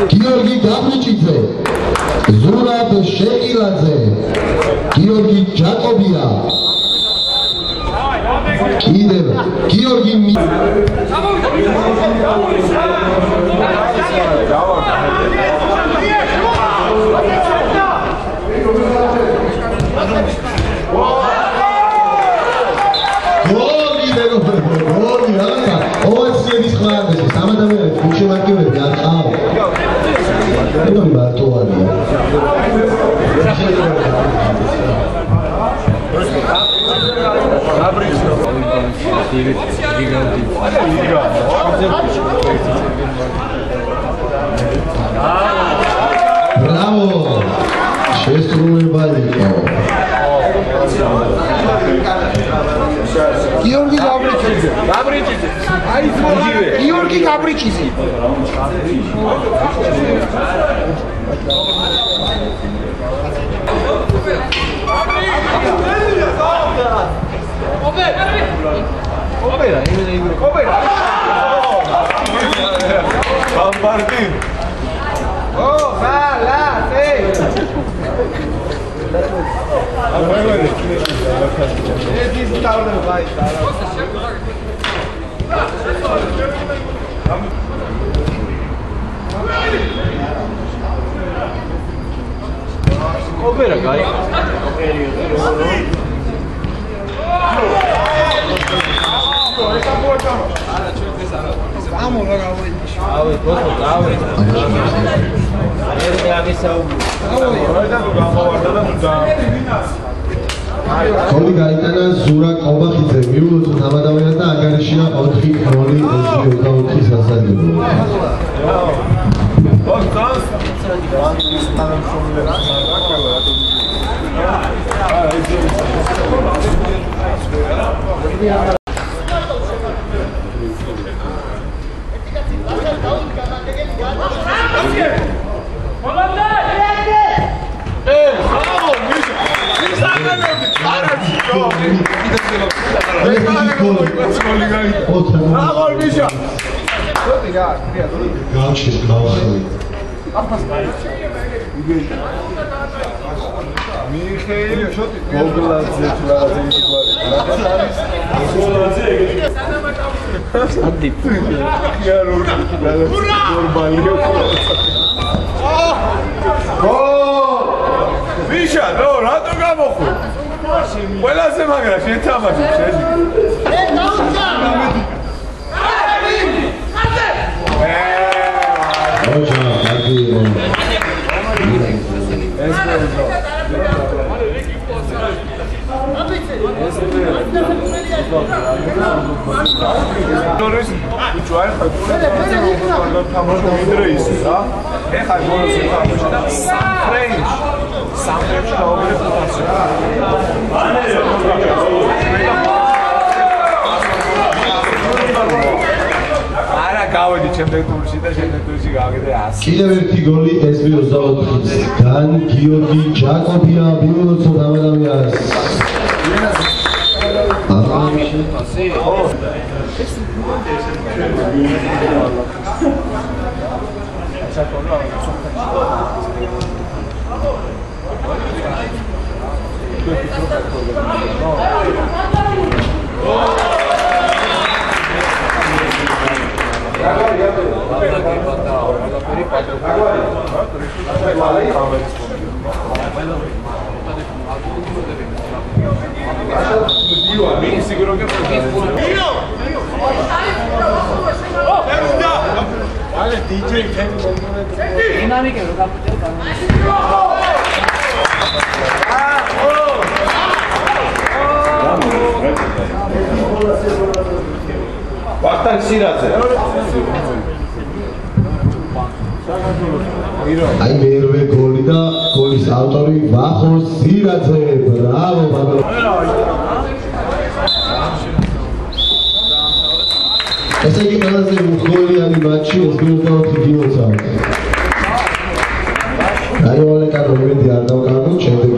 გიორგი გაბრიჭიძე, ზურაბ შეყილაძე, გიორგი ჯაკობია, კიდევ გიორგი Bravo! Შესრულება იყო. გიორგი გაბრიჭიძე. აი ძმოიგივე. გიორგი გაბრიჭიძე. Opera, opera. Bombardin. Oh, la, hey. Opera, guy. Vamos logo aonde? Koli gaitana Zura Qobakidze miulotso tamadavinas da ანგარიშია 4 გოლი 4 სასაძებო. Misha, no, rato gamoxu. Ყველაზე მაგრა შეთამაში შეჟი. კიდევ ერთი გოლი SB24-დან გიორგი ჯაკობია მიულოცო დამადავიას. Vaktan Siradze. Ai მერვე გოლი და გოლის ავტორი ვახო სირაძე. Bravo, bravo. ესე იგი ყველაზე უგოლიანი მატჩი SB24-ს. აი, 올ე კადრები არ დავკარგოთ, შემდეგ